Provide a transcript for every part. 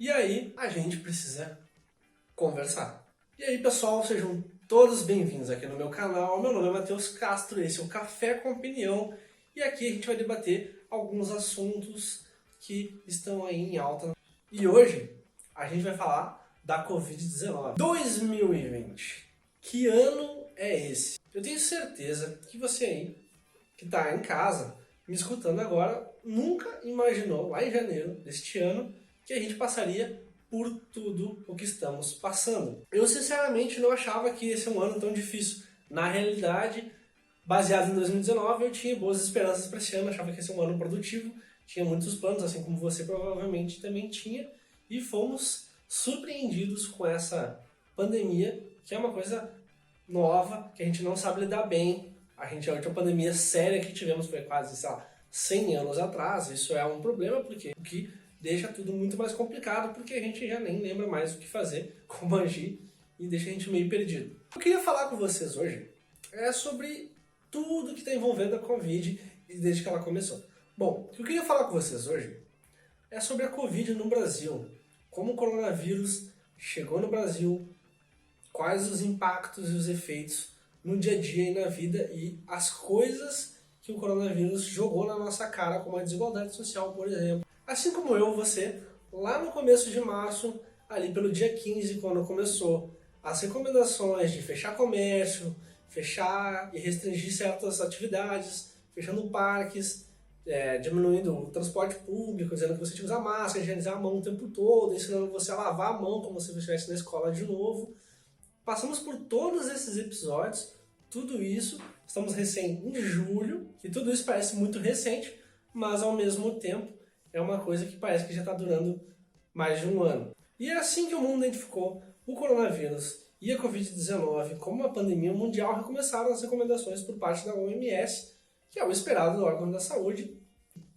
E aí a gente precisa conversar. E aí, pessoal, sejam todos bem-vindos aqui no meu canal. Meu nome é Matheus Castro, esse é o Café com Opinião. E aqui a gente vai debater alguns assuntos que estão aí em alta. E hoje a gente vai falar da Covid-19. 2020. Que ano é esse? Eu tenho certeza que você aí, que está em casa, me escutando agora, nunca imaginou, lá em janeiro deste ano, que a gente passaria por tudo o que estamos passando. Eu sinceramente não achava que esse é um ano tão difícil. Na realidade, baseado em 2019, eu tinha boas esperanças para esse ano, achava que ia ser um ano produtivo, tinha muitos planos, assim como você provavelmente também tinha, e fomos surpreendidos com essa pandemia, que é uma coisa nova, que a gente não sabe lidar bem. A última pandemia séria que tivemos foi quase, 100 anos atrás. Isso é um problema, porque o que deixa tudo muito mais complicado, porque a gente já nem lembra mais o que fazer, como agir, e deixa a gente meio perdido. O que eu queria falar com vocês hoje é sobre tudo que está envolvendo a Covid desde que ela começou. Bom, o que eu queria falar com vocês hoje é sobre a Covid no Brasil. Como o coronavírus chegou no Brasil, quais os impactos e os efeitos no dia a dia e na vida, e as coisas que o coronavírus jogou na nossa cara, como a desigualdade social, por exemplo. Assim como você, lá no começo de março, ali pelo dia 15, quando começou as recomendações de fechar comércio, fechar e restringir certas atividades, fechando parques, diminuindo o transporte público, dizendo que você tinha que usar máscara, higienizar a mão o tempo todo, ensinando você a lavar a mão como se você estivesse na escola de novo. Passamos por todos esses episódios, tudo isso, estamos recém em julho, e tudo isso parece muito recente, mas ao mesmo tempo é uma coisa que parece que já está durando mais de um ano. E é assim que o mundo identificou o coronavírus e a Covid-19 como uma pandemia mundial, recomeçaram as recomendações por parte da OMS, que é o esperado do órgão da saúde.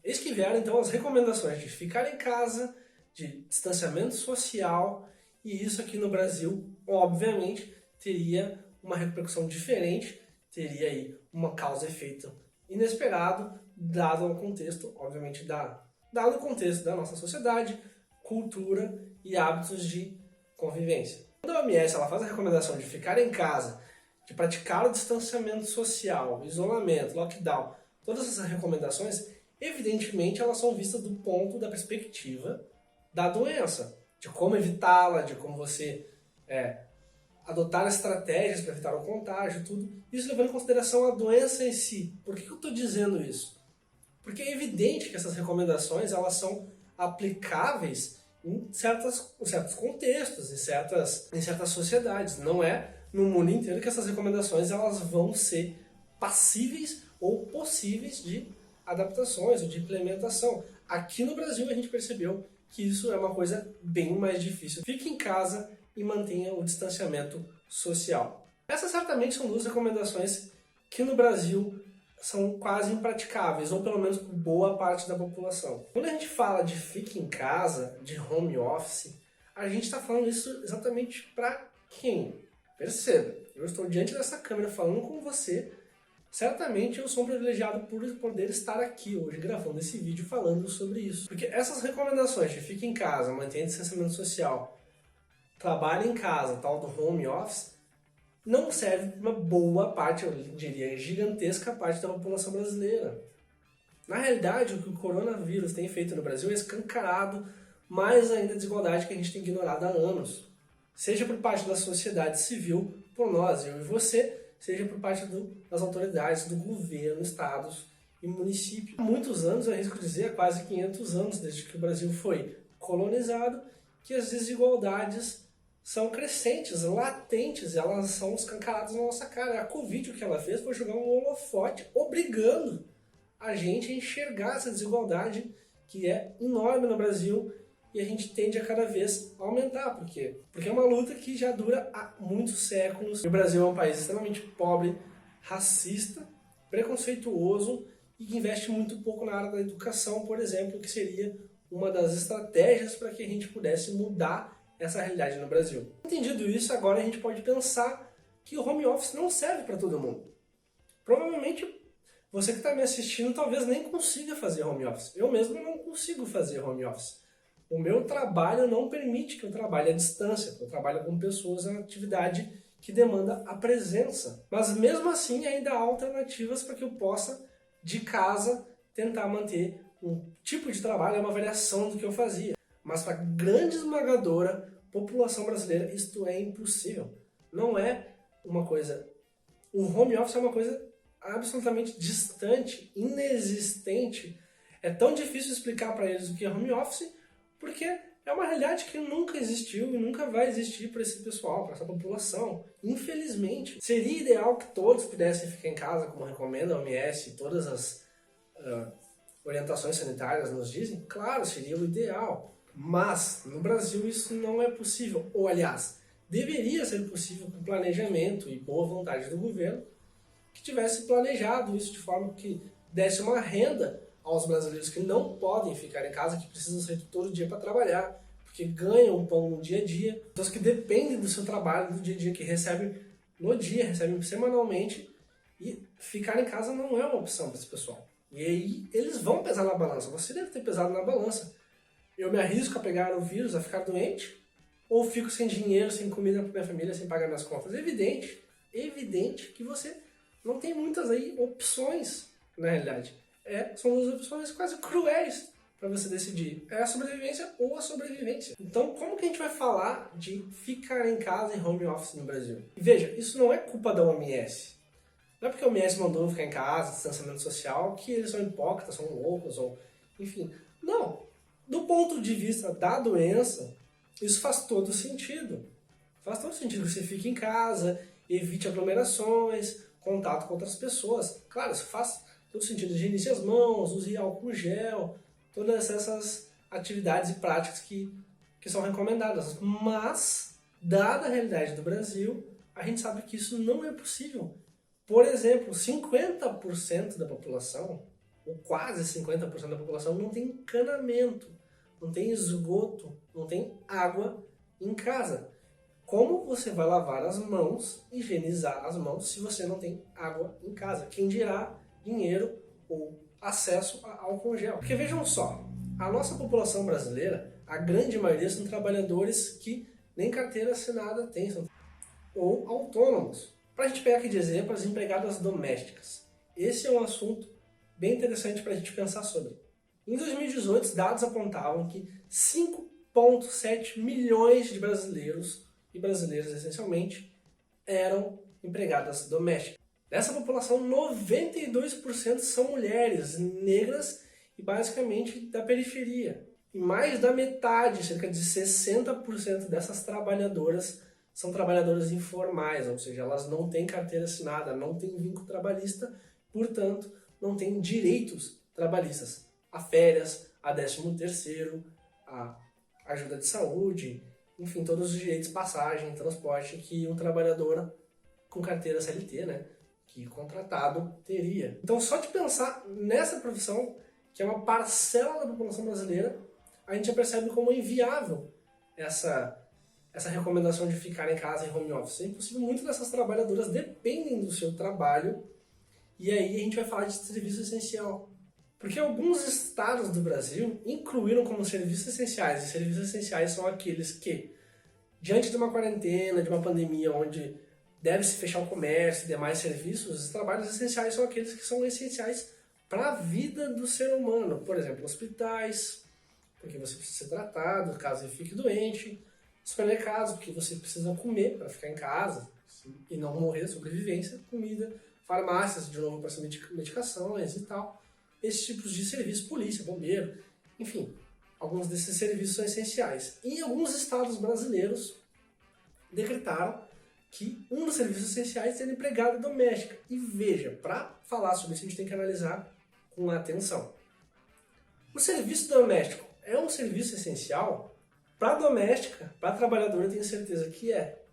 Eis que vieram então as recomendações de ficar em casa, de distanciamento social, e isso aqui no Brasil, obviamente, teria uma repercussão diferente, teria aí uma causa e efeito inesperado, dado o contexto, obviamente, dado o contexto da nossa sociedade, cultura e hábitos de convivência. Quando a OMS ela faz a recomendação de ficar em casa, de praticar o distanciamento social, isolamento, lockdown, todas essas recomendações, evidentemente elas são vistas do ponto da perspectiva da doença, de como evitá-la, de como você adotar estratégias para evitar o contágio, tudo. Isso levando em consideração a doença em si. Por que eu estou dizendo isso? Porque é evidente que essas recomendações elas são aplicáveis em certos contextos, em certas sociedades. Não é no mundo inteiro que essas recomendações elas vão ser passíveis ou possíveis de adaptações ou de implementação. Aqui no Brasil a gente percebeu que isso é uma coisa bem mais difícil. Fique em casa e mantenha o distanciamento social. Essas certamente são duas recomendações que no Brasil são quase impraticáveis, ou pelo menos por boa parte da população. Quando a gente fala de fique em casa, de home office, a gente está falando isso exatamente para quem? Perceba, eu estou diante dessa câmera falando com você. Certamente eu sou um privilegiado por poder estar aqui hoje gravando esse vídeo falando sobre isso. Porque essas recomendações de fique em casa, mantenha distanciamento social, trabalhe em casa, tal do home office, não serve para uma boa parte, eu diria gigantesca parte da população brasileira. Na realidade, o que o coronavírus tem feito no Brasil é escancarado mais ainda a desigualdade que a gente tem ignorado há anos. Seja por parte da sociedade civil, por nós, eu e você, seja por parte das autoridades, do governo, estados e municípios. Há muitos anos, eu arrisco dizer, há quase 500 anos, desde que o Brasil foi colonizado, que as desigualdades são crescentes, latentes, elas são escancaradas na nossa cara. A Covid, o que ela fez foi jogar um holofote, obrigando a gente a enxergar essa desigualdade que é enorme no Brasil, e a gente tende a cada vez aumentar. Por quê? Porque é uma luta que já dura há muitos séculos. O Brasil é um país extremamente pobre, racista, preconceituoso e que investe muito pouco na área da educação, por exemplo, que seria uma das estratégias para que a gente pudesse mudar essa realidade no Brasil. Entendido isso, agora a gente pode pensar que o home office não serve para todo mundo. Provavelmente você que está me assistindo talvez nem consiga fazer home office. Eu mesmo não consigo fazer home office. O meu trabalho não permite que eu trabalhe à distância, porque eu trabalho com pessoas, é uma atividade que demanda a presença. Mas mesmo assim ainda há alternativas para que eu possa, de casa, tentar manter um tipo de trabalho, é uma variação do que eu fazia. Mas para a grande esmagadora população brasileira, isto é impossível. Não é uma coisa... O home office é uma coisa absolutamente distante, inexistente. É tão difícil explicar para eles o que é home office, porque é uma realidade que nunca existiu e nunca vai existir para esse pessoal, para essa população. Infelizmente. Seria ideal que todos pudessem ficar em casa, como recomenda a OMS e todas as orientações sanitárias nos dizem. Claro, seria o ideal. Mas no Brasil isso não é possível. Ou, aliás, deveria ser possível com planejamento e boa vontade do governo que tivesse planejado isso de forma que desse uma renda aos brasileiros que não podem ficar em casa, que precisam sair todo dia para trabalhar, porque ganham um pão no dia a dia, pessoas que dependem do seu trabalho, do dia a dia, que recebem no dia, recebem semanalmente, e ficar em casa não é uma opção para esse pessoal. E aí eles vão pesar na balança, você deve ter pesado na balança. Eu me arrisco a pegar o vírus, a ficar doente, ou fico sem dinheiro, sem comida para minha família, sem pagar minhas contas? É evidente que você não tem muitas aí opções, na realidade. São duas opções quase cruéis para você decidir. É a sobrevivência ou a sobrevivência. Então, como que a gente vai falar de ficar em casa em home office no Brasil? E veja, isso não é culpa da OMS. Não é porque a OMS mandou ficar em casa, distanciamento social, que eles são hipócritas, são loucos, ou enfim. Não. Do ponto de vista da doença, isso faz todo sentido. Faz todo sentido que você fique em casa, evite aglomerações, contato com outras pessoas. Claro, isso faz todo sentido. Higienize as mãos, use álcool gel, todas essas atividades e práticas que são recomendadas. Mas, dada a realidade do Brasil, a gente sabe que isso não é possível. Por exemplo, 50% da população, ou quase 50% da população, não tem encanamento, não tem esgoto, não tem água em casa. Como você vai lavar as mãos, higienizar as mãos, se você não tem água em casa? Quem dirá dinheiro ou acesso a álcool gel? Porque vejam só, a nossa população brasileira, a grande maioria são trabalhadores que nem carteira assinada têm, ou autônomos. Para a gente pegar aqui de exemplo, as empregadas domésticas. Esse é um assunto bem interessante para a gente pensar sobre. Em 2018, os dados apontavam que 5,7 milhões de brasileiros e brasileiras, essencialmente, eram empregadas domésticas. Dessa população, 92% são mulheres negras e basicamente da periferia. E mais da metade, cerca de 60% dessas trabalhadoras são trabalhadoras informais, ou seja, elas não têm carteira assinada, não têm vínculo trabalhista, portanto, não têm direitos trabalhistas. A férias, a 13º, a ajuda de saúde, enfim, todos os direitos de passagem, transporte que um trabalhador com carteira CLT, né, que contratado teria. Então, só de pensar nessa profissão, que é uma parcela da população brasileira, a gente já percebe como é inviável essa recomendação de ficar em casa em home office. É impossível, muitas dessas trabalhadoras dependem do seu trabalho, e aí a gente vai falar de serviço essencial. Porque alguns estados do Brasil incluíram como serviços essenciais, e serviços essenciais são aqueles que, diante de uma quarentena, de uma pandemia onde deve-se fechar o comércio e demais serviços, os trabalhos essenciais são aqueles que são essenciais para a vida do ser humano. Por exemplo, hospitais, porque você precisa ser tratado caso ele fique doente, supermercados, porque você precisa comer para ficar em casa e não morrer, sobrevivência, comida, farmácias, de novo, para ser medicações e tal. Esses tipos de serviço, polícia, bombeiro, enfim, alguns desses serviços são essenciais. E alguns estados brasileiros decretaram que um dos serviços essenciais é a empregada doméstica. E veja, para falar sobre isso a gente tem que analisar com atenção. O serviço doméstico é um serviço essencial? Para a doméstica, para a trabalhadora, eu tenho certeza que é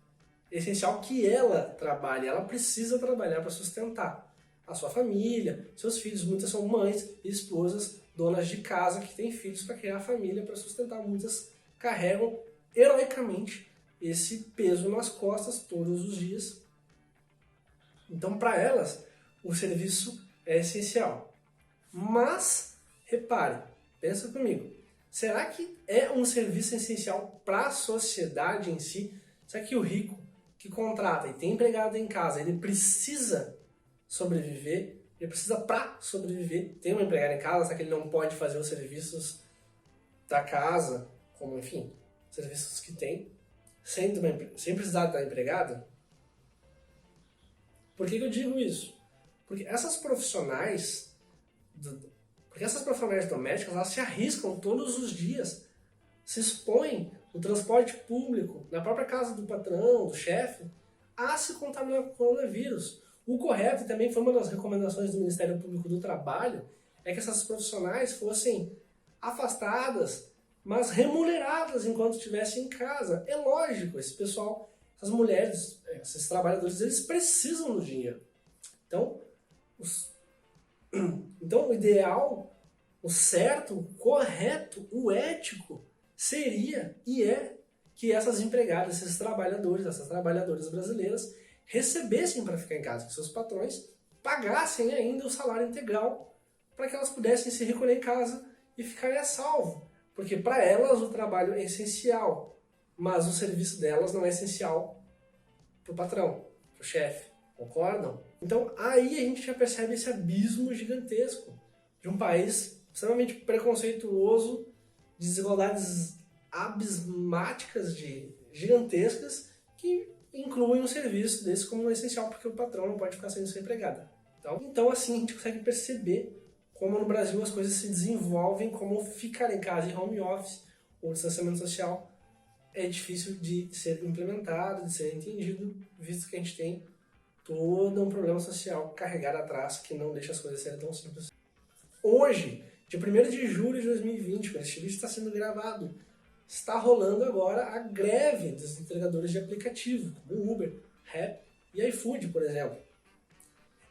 essencial que ela trabalhe, ela precisa trabalhar para sustentar a sua família, seus filhos. Muitas são mães e esposas, donas de casa que têm filhos para criar a família, para sustentar. Muitas carregam heroicamente esse peso nas costas todos os dias. Então, para elas, o serviço é essencial. Mas, repare, pensa comigo, Será que é um serviço essencial para a sociedade em si? Será que o rico que contrata e tem empregado em casa, ele precisa sobreviver? Ele precisa para sobreviver ter um empregado em casa? Será que ele não pode fazer os serviços da casa, como, enfim, serviços que tem, sem precisar da empregada? Por que eu digo isso? Porque essas profissionais domésticas, elas se arriscam todos os dias, se expõem no transporte público, na própria casa do patrão, do chefe, a se contaminar com o coronavírus. O correto, e também foi uma das recomendações do Ministério Público do Trabalho, é que essas profissionais fossem afastadas, mas remuneradas enquanto estivessem em casa. É lógico, esse pessoal, essas mulheres, esses trabalhadores, eles precisam do dinheiro. Então, o ideal, o certo, o correto, o ético seria e é que essas empregadas, esses trabalhadores, essas trabalhadoras brasileiras recebessem para ficar em casa, que seus patrões pagassem ainda o salário integral para que elas pudessem se recolher em casa e ficarem a salvo. Porque para elas o trabalho é essencial, mas o serviço delas não é essencial para o patrão, para o chefe. Concordam? Então aí a gente já percebe esse abismo gigantesco de um país extremamente preconceituoso, de desigualdades abismáticas, gigantescas, que incluem um serviço desse como essencial, porque o patrão não pode ficar sem sua empregada. Então assim a gente consegue perceber como no Brasil as coisas se desenvolvem, como ficar em casa em home office ou distanciamento social é difícil de ser implementado, de ser entendido, visto que a gente tem todo um problema social carregado atrás que não deixa as coisas serem tão simples. Hoje, dia 1º de julho de 2020, quando este vídeo está sendo gravado, está rolando agora a greve dos entregadores de aplicativo, como Uber, Rappi e iFood, por exemplo.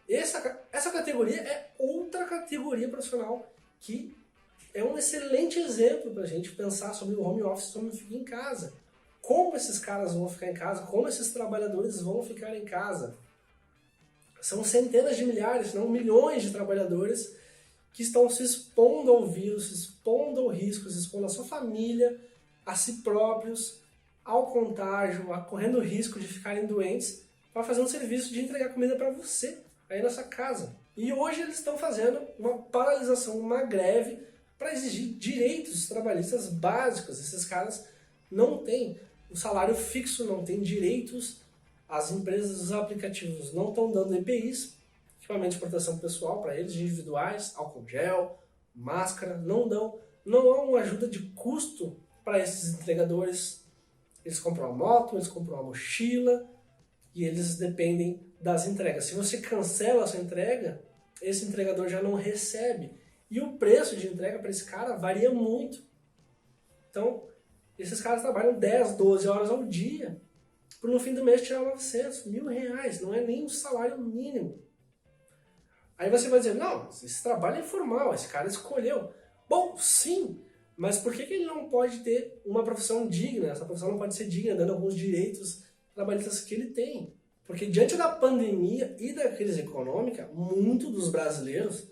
Essa categoria é outra categoria profissional que é um excelente exemplo para a gente pensar sobre o home office, sobre ficar em casa. Como esses caras vão ficar em casa, como esses trabalhadores vão ficar em casa. São centenas de milhares, se não milhões de trabalhadores que estão se expondo ao vírus, se expondo ao risco, se expondo à sua família, a si próprios, ao contágio, correndo o risco de ficarem doentes, para fazer um serviço de entregar comida para você, aí na sua casa. E hoje eles estão fazendo uma paralisação, uma greve, para exigir direitos trabalhistas básicos. Esses caras não têm o salário fixo, não têm direitos. As empresas, os aplicativos não estão dando EPIs, equipamento de proteção pessoal para eles, individuais, álcool gel, máscara, não dão. Não há uma ajuda de custo para esses entregadores. Eles compram uma moto, eles compram uma mochila e eles dependem das entregas. Se você cancela a sua entrega, esse entregador já não recebe. E o preço de entrega para esse cara varia muito. Então, esses caras trabalham 10, 12 horas ao dia para no fim do mês tirar 900, R$1.000, não é nem um salário mínimo. Aí você vai dizer, não, esse trabalho é informal, esse cara escolheu. Bom, sim, mas por que ele não pode ter uma profissão digna? Essa profissão não pode ser digna, dando alguns direitos trabalhistas que ele tem. Porque diante da pandemia e da crise econômica, muitos dos brasileiros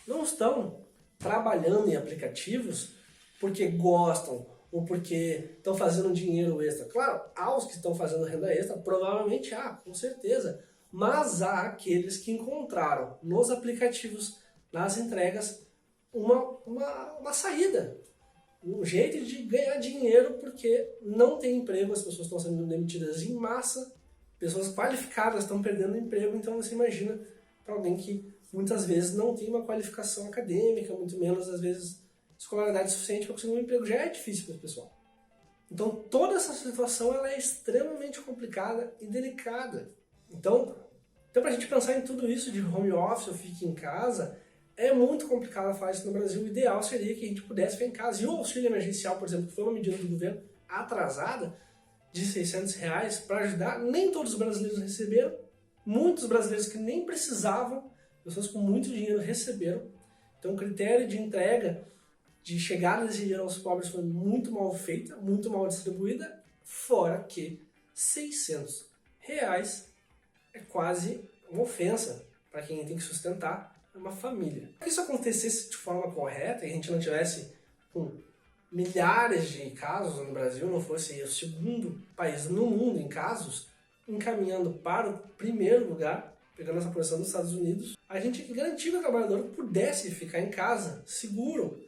não estão trabalhando em aplicativos porque gostam ou porque estão fazendo dinheiro extra. Claro, há os que estão fazendo renda extra, provavelmente há, com certeza. Mas há aqueles que encontraram nos aplicativos, nas entregas, uma saída. Um jeito de ganhar dinheiro porque não tem emprego, as pessoas estão sendo demitidas em massa, pessoas qualificadas estão perdendo emprego, então você imagina para alguém que muitas vezes não tem uma qualificação acadêmica, muito menos às vezes escolaridade suficiente para conseguir um emprego, já é difícil para o pessoal. Então toda essa situação ela é extremamente complicada e delicada. Então para a gente pensar em tudo isso de home office ou fique em casa, é muito complicado falar isso no Brasil. O ideal seria que a gente pudesse ficar em casa. E o auxílio emergencial, por exemplo, que foi uma medida do governo atrasada, de R$600 para ajudar, nem todos os brasileiros receberam. Muitos brasileiros que nem precisavam, pessoas com muito dinheiro receberam. Então o critério de entrega, de chegada desse dinheiro aos pobres foi muito mal feita, muito mal distribuída, fora que R$600 é quase uma ofensa para quem tem que sustentar uma família. Se isso acontecesse de forma correta e a gente não tivesse com milhares de casos no Brasil, não fosse o segundo país no mundo em casos, encaminhando para o primeiro lugar, pegando essa posição dos Estados Unidos, a gente garantiu que o trabalhador pudesse ficar em casa seguro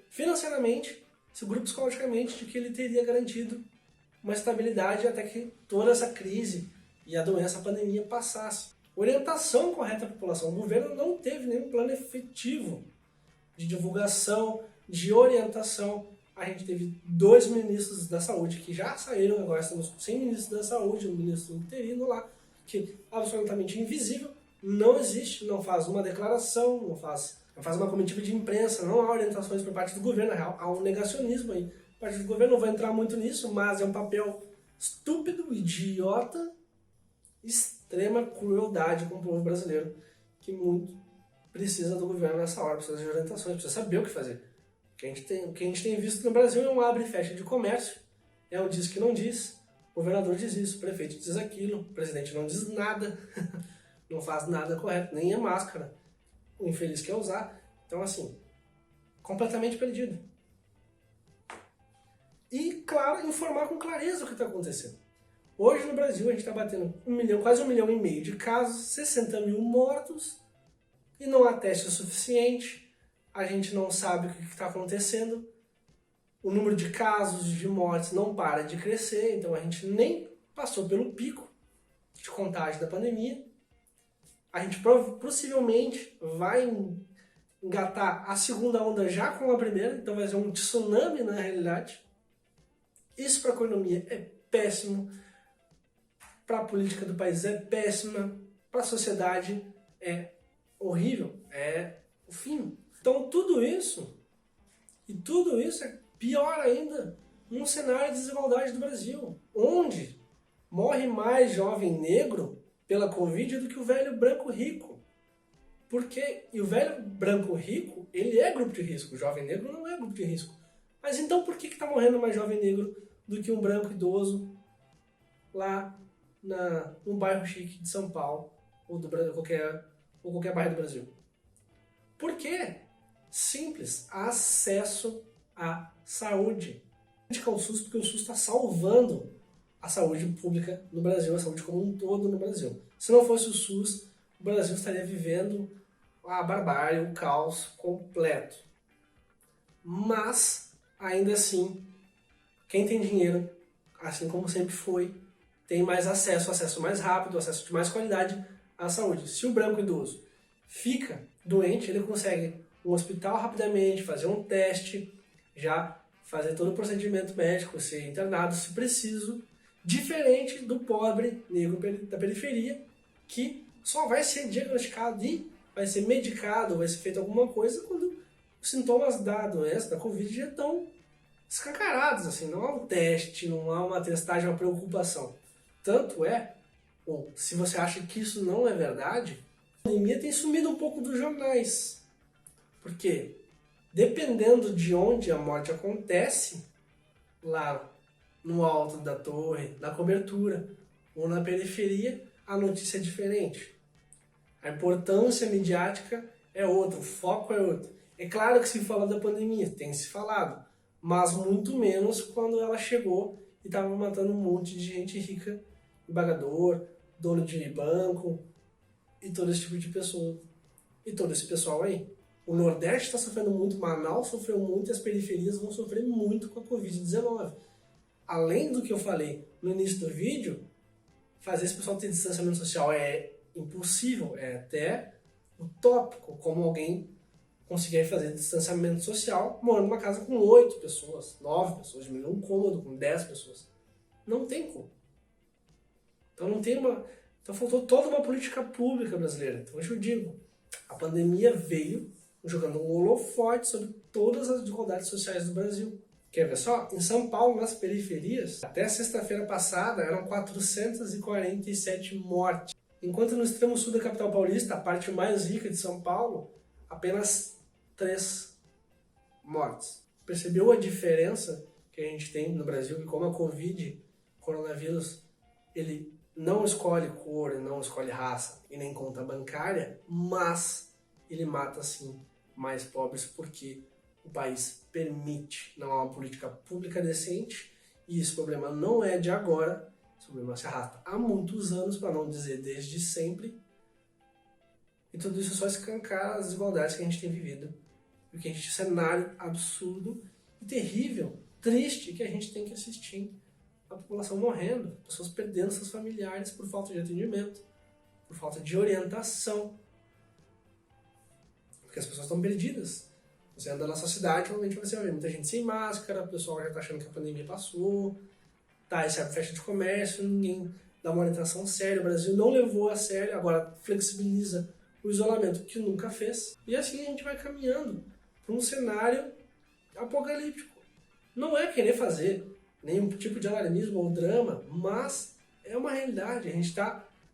financeiramente, seguro psicologicamente, de que ele teria garantido uma estabilidade até que toda essa crise e a doença, a pandemia passasse. Orientação correta à população. O governo não teve nenhum plano efetivo de divulgação, de orientação. A gente teve 2 ministros da saúde que já saíram, agora estamos sem ministro da saúde, um ministro interino lá, que é absolutamente invisível, não existe, não faz uma declaração, não faz uma comitiva de imprensa, não há orientações por parte do governo, na real, há um negacionismo aí por parte do governo, não vou entrar muito nisso, mas é um papel estúpido, idiota, extrema crueldade com o povo brasileiro, que muito precisa do governo nessa hora, precisa de orientações, precisa saber o que fazer. O que a gente tem visto no Brasil é um abre e fecha de comércio, é um diz que não diz, o governador diz isso, o prefeito diz aquilo, o presidente não diz nada, não faz nada correto, nem a máscara, o infeliz quer usar. Então, assim, completamente perdido. E, claro, informar com clareza o que está acontecendo. Hoje no Brasil a gente está batendo quase 1,5 milhão de casos, 60 mil mortos, e não há teste o suficiente, a gente não sabe o que está acontecendo, o número de casos, de mortes não para de crescer, então a gente nem passou pelo pico de contágio da pandemia. A gente possivelmente vai engatar a segunda onda já com a primeira, então vai ser um tsunami na realidade. Isso para a economia é péssimo, para a política do país é péssima, para a sociedade é horrível, é o fim. Então tudo isso é pior ainda num cenário de desigualdade do Brasil, onde morre mais jovem negro pela Covid do que o velho branco rico. E o velho branco rico, ele é grupo de risco, o jovem negro não é grupo de risco. Mas então por que está morrendo mais jovem negro do que um branco idoso lá no bairro chique de São Paulo ou qualquer bairro do Brasil? Por quê? Simples, acesso à saúde. Critica o SUS porque o SUS está salvando a saúde pública no Brasil, a saúde como um todo no Brasil. Se não fosse o SUS, o Brasil estaria vivendo a barbárie, o caos completo. Mas, ainda assim, quem tem dinheiro, assim como sempre foi, tem mais acesso mais rápido, acesso de mais qualidade à saúde. Se o branco idoso fica doente, ele consegue um hospital rapidamente, fazer um teste, já fazer todo o procedimento médico, ser internado se preciso, diferente do pobre negro da periferia, que só vai ser diagnosticado e vai ser medicado, vai ser feito alguma coisa quando os sintomas da doença, da Covid, já estão escancarados, assim, não há um teste, não há uma testagem, uma preocupação. Tanto é, ou se você acha que isso não é verdade, a pandemia tem sumido um pouco dos jornais. Porque, dependendo de onde a morte acontece, lá no alto da torre, na cobertura, ou na periferia, a notícia é diferente. A importância midiática é outra, o foco é outro. É claro que se fala da pandemia, tem se falado, mas muito menos quando ela chegou e estava matando um monte de gente rica, embargador, dono de banco e todo esse tipo de pessoa. E todo esse pessoal aí. O Nordeste está sofrendo muito, Manaus sofreu muito e as periferias vão sofrer muito com a Covid-19. Além do que eu falei no início do vídeo, fazer esse pessoal ter distanciamento social é impossível, é até utópico, como alguém conseguir fazer distanciamento social morando numa casa com 8 pessoas, 9 pessoas, diminuir um cômodo com 10 pessoas. Não tem como. Então faltou toda uma política pública brasileira. Então hoje eu digo, a pandemia veio jogando um holofote sobre todas as desigualdades sociais do Brasil. Quer ver só? Em São Paulo, nas periferias, até sexta-feira passada eram 447 mortes. Enquanto no extremo sul da capital paulista, a parte mais rica de São Paulo, apenas 3 mortes. Percebeu a diferença que a gente tem no Brasil e como a Covid, o coronavírus, ele não escolhe cor, ele não escolhe raça e nem conta bancária, mas ele mata, sim, mais pobres porque o país permite, não há uma política pública decente, e esse problema não é de agora, esse problema se arrasta há muitos anos, para não dizer desde sempre, e tudo isso só escancara as desigualdades que a gente tem vivido, e que a gente, cenário absurdo e terrível, triste, que a gente tem que assistir. A população morrendo, pessoas perdendo seus familiares por falta de atendimento, por falta de orientação, porque as pessoas estão perdidas. Você anda na sua cidade, provavelmente você vai ver muita gente sem máscara, o pessoal já está achando que a pandemia passou, tá, esse abre fecha de comércio, ninguém dá uma orientação séria, o Brasil não levou a sério, agora flexibiliza o isolamento que nunca fez, e assim a gente vai caminhando para um cenário apocalíptico. Não é querer fazer nenhum tipo de alarmismo ou drama, mas é uma realidade. A gente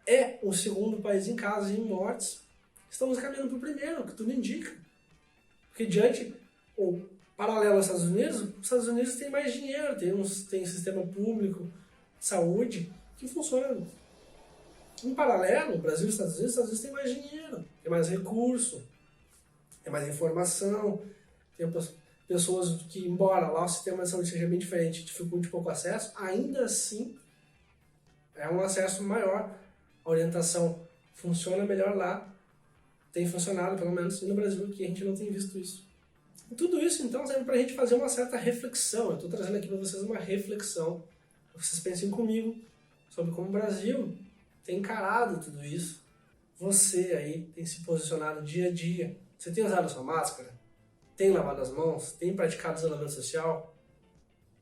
é o segundo país em casos e em mortes. Estamos caminhando para o primeiro, o que tudo indica. Porque diante, ou paralelo aos Estados Unidos, os Estados Unidos tem mais dinheiro, tem um sistema público de saúde que funciona. Em paralelo, o Brasil e os Estados Unidos têm mais dinheiro, tem mais recurso, tem mais informação, tem pessoas que, embora lá o sistema de saúde seja bem diferente, dificulte um pouco o acesso, ainda assim é um acesso maior. A orientação funciona melhor lá, tem funcionado pelo menos, e no Brasil aqui a gente não tem visto isso. E tudo isso então serve para a gente fazer uma certa reflexão. Eu estou trazendo aqui para vocês uma reflexão, vocês pensem comigo sobre como o Brasil tem encarado tudo isso. Você aí tem se posicionado dia a dia. Você tem usado a sua máscara? Tem lavado as mãos? Tem praticado isolamento social?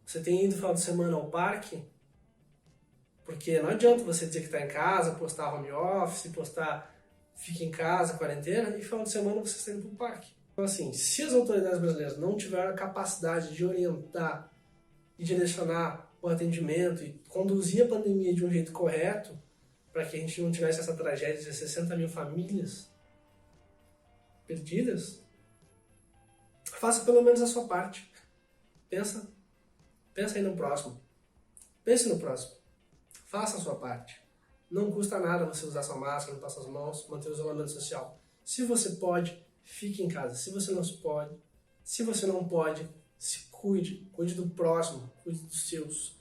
Você tem ido no final de semana ao parque? Porque não adianta você dizer que está em casa, postar home office, postar fica em casa, quarentena, e final de semana você está indo para o parque. Então assim, se as autoridades brasileiras não tiveram a capacidade de orientar e direcionar o atendimento e conduzir a pandemia de um jeito correto, para que a gente não tivesse essa tragédia de 60 mil famílias perdidas, faça pelo menos a sua parte. Pensa aí no próximo. Pense no próximo. Faça a sua parte. Não custa nada você usar sua máscara, limpar suas mãos, manter o isolamento social. Se você pode, fique em casa. Se você não pode, se cuide. Cuide do próximo, cuide dos seus.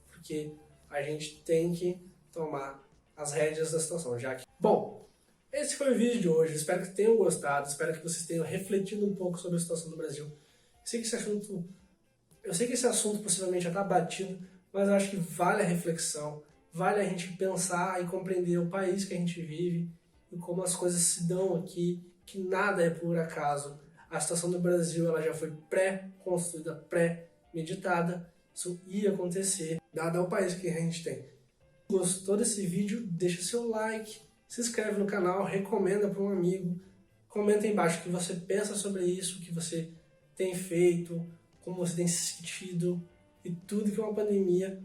Porque a gente tem que tomar as rédeas da situação. Bom, esse foi o vídeo de hoje. Espero que tenham gostado. Espero que vocês tenham refletido um pouco sobre a situação do Brasil. Eu sei que esse assunto possivelmente já está batido, mas eu acho que vale a reflexão. Vale a gente pensar e compreender o país que a gente vive e como as coisas se dão aqui, que nada é por acaso. A situação do Brasil ela já foi pré-construída, pré-meditada. Isso ia acontecer, dado o país que a gente tem. Gostou desse vídeo? Deixa seu like, se inscreve no canal, recomenda para um amigo. Comenta aí embaixo o que você pensa sobre isso, o que você tem feito, como você tem se sentido e tudo que uma pandemia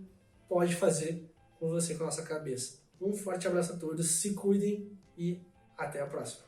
pode fazer com você, com a nossa cabeça. Um forte abraço a todos, se cuidem e até a próxima.